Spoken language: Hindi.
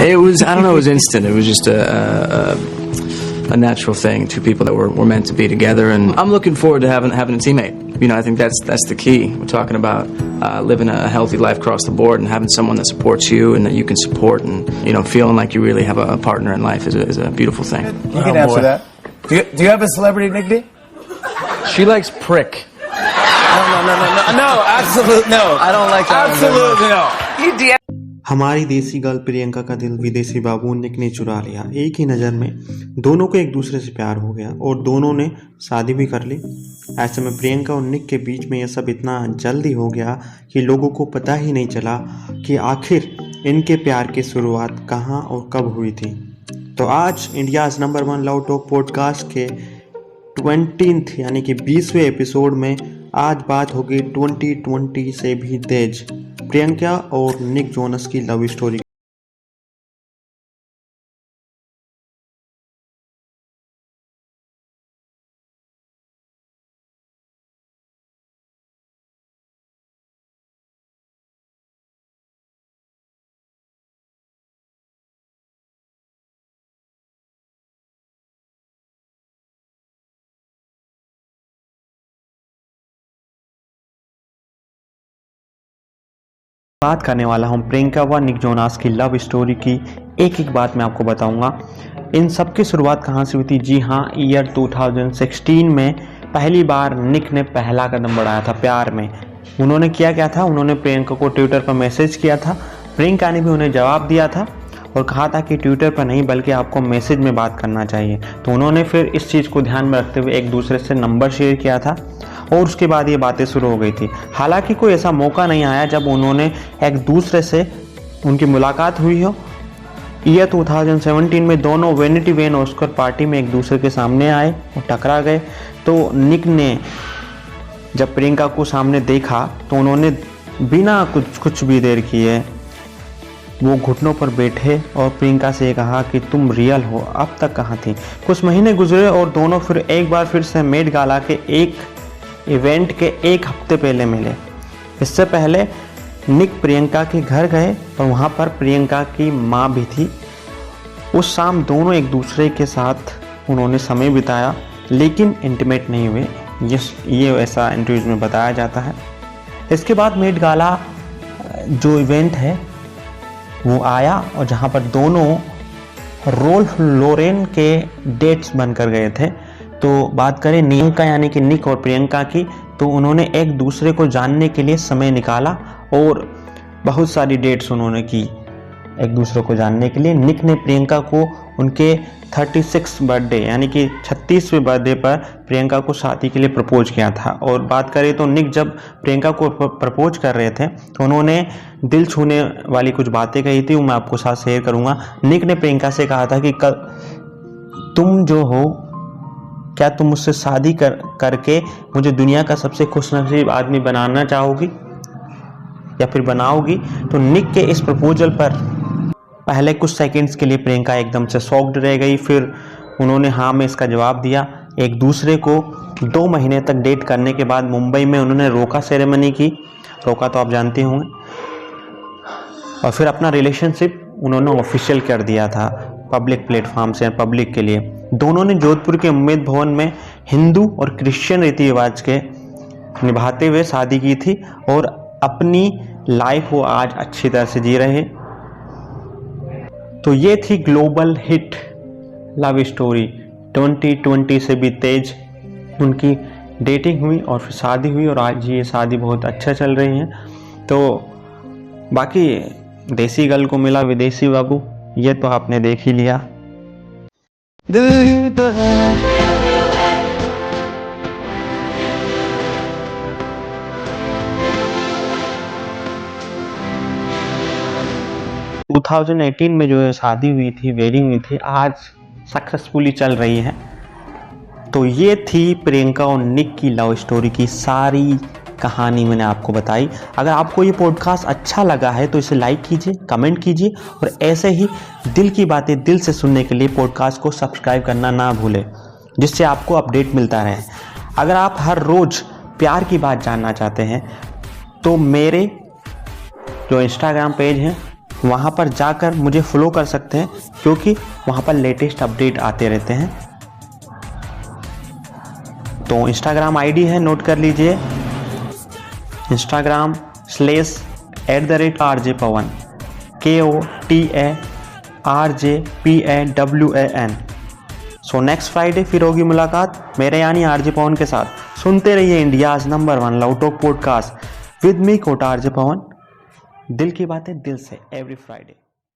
It was, I don't know, it was instant. It was just a natural thing. Two people that were meant to be together, and I'm looking forward to having a teammate. You know, I think that's the key. We're talking about living a healthy life across the board, and having someone that supports you and that you can support, and feeling like you really have a partner in life is a beautiful thing. You can answer that. Do you have a celebrity nickname? She likes prick. No, absolutely no. I don't like that. Absolutely no. हमारी देसी गर्ल प्रियंका का दिल विदेशी बाबू निक ने चुरा लिया। एक ही नज़र में दोनों को एक दूसरे से प्यार हो गया और दोनों ने शादी भी कर ली। ऐसे में प्रियंका और निक के बीच में यह सब इतना जल्दी हो गया कि लोगों को पता ही नहीं चला कि आखिर इनके प्यार की शुरुआत कहाँ और कब हुई थी। तो आज India's number 1 love talk podcast के 20th यानी कि 20वें एपिसोड में आज बात होगी 2020 से भी तेज प्रियंका और निक जोनस की लव स्टोरी। बात करने वाला हूँ प्रियंका व निक जोनास की लव स्टोरी की। एक एक बात मैं आपको बताऊंगा। इन सब की शुरुआत कहाँ से हुई थी? जी हाँ, ईयर 2016 में पहली बार निक ने पहला कदम बढ़ाया था प्यार में। उन्होंने क्या था, उन्होंने प्रियंका को ट्विटर पर मैसेज किया था। प्रियंका ने भी उन्हें जवाब दिया था और कहा था कि ट्विटर पर नहीं बल्कि आपको मैसेज में बात करना चाहिए। तो उन्होंने फिर इस चीज़ को ध्यान में रखते हुए एक दूसरे से नंबर शेयर किया था और उसके बाद ये बातें शुरू हो गई थी। हालांकि कोई ऐसा मौका नहीं आया जब उन्होंने एक दूसरे से उनकी मुलाकात हुई हो। ईयर 2017 में दोनों वैनिटी वेन ऑस्कर पार्टी में एक दूसरे के सामने आए और टकरा गए। तो निक ने जब प्रियंका को सामने देखा तो उन्होंने बिना कुछ भी देर किए वो घुटनों पर बैठे और प्रियंका से ये कहा कि तुम रियल हो, अब तक कहाँ थी। कुछ महीने गुजरे और दोनों फिर एक बार फिर से मेट गाला के एक इवेंट के एक हफ्ते पहले मिले। इससे पहले निक प्रियंका के घर गए और वहाँ पर प्रियंका की माँ भी थी। उस शाम दोनों एक दूसरे के साथ उन्होंने समय बिताया लेकिन इंटीमेट नहीं हुए। ये ऐसा इंटरव्यूज में बताया जाता है। इसके बाद मेट गाला जो इवेंट है वो आया और जहाँ पर दोनों रोल्फ लोरेन के डेट्स बनकर गए थे। तो बात करें नियम का यानी कि निक और प्रियंका की, तो उन्होंने एक दूसरे को जानने के लिए समय निकाला और बहुत सारी डेट्स उन्होंने की एक दूसरे को जानने के लिए। निक ने प्रियंका को उनके 36 बर्थडे यानी कि 36वें बर्थडे पर प्रियंका को शादी के लिए प्रपोज किया था। और बात करें तो निक जब प्रियंका को प्रपोज कर रहे थे तो उन्होंने दिल छूने वाली कुछ बातें कही थी, वो मैं आपको साथ शेयर करूँगा। निक ने प्रियंका से कहा था कि तुम जो हो, क्या तुम मुझसे शादी करके मुझे दुनिया का सबसे खुशनसीब आदमी बनाना चाहोगी या फिर बनाओगी? तो निक के इस प्रपोजल पर पहले कुछ सेकंड्स के लिए प्रियंका एकदम से शॉक्ड रह गई। फिर उन्होंने हाँ में इसका जवाब दिया। एक दूसरे को 2 महीने तक डेट करने के बाद मुंबई में उन्होंने रोका सेरेमनी की। रोका तो आप जानते होंगे। और फिर अपना रिलेशनशिप उन्होंने ऑफिशियल कर दिया था पब्लिक प्लेटफॉर्म से, पब्लिक के लिए। दोनों ने जोधपुर के उम्मेद भवन में हिंदू और क्रिश्चियन रीति रिवाज के निभाते हुए शादी की थी और अपनी लाइफ वो आज अच्छी तरह से जी रहे। तो ये थी ग्लोबल हिट लव स्टोरी 2020 से भी तेज। उनकी डेटिंग हुई और फिर शादी हुई और आज ये शादी बहुत अच्छा चल रही है। तो बाकी देसी गर्ल को मिला विदेशी बाबू, ये तो आपने देख ही लिया। 2018 में जो शादी हुई थी, वेडिंग हुई थी, आज सक्सेसफुली चल रही है। तो ये थी प्रियंका और निक की लव स्टोरी की सारी कहानी मैंने आपको बताई। अगर आपको ये पॉडकास्ट अच्छा लगा है तो इसे लाइक कीजिए, कमेंट कीजिए और ऐसे ही दिल की बातें दिल से सुनने के लिए पॉडकास्ट को सब्सक्राइब करना ना भूलें, जिससे आपको अपडेट मिलता रहे। अगर आप हर रोज़ प्यार की बात जानना चाहते हैं तो मेरे जो इंस्टाग्राम पेज है वहाँ पर जाकर मुझे फॉलो कर सकते हैं, क्योंकि वहाँ पर लेटेस्ट अपडेट आते रहते हैं। तो इंस्टाग्राम आईडी है, नोट कर लीजिए, Instagram/@RJ Pawan, KOTARJPAWAN। So next Friday फिर होगी मुलाकात मेरे यानी आरजे पवन के साथ। सुनते रहिए India's number 1 love talk podcast with me Kota RJ Pavan. दिल की बातें दिल से एवरी फ्राइडे।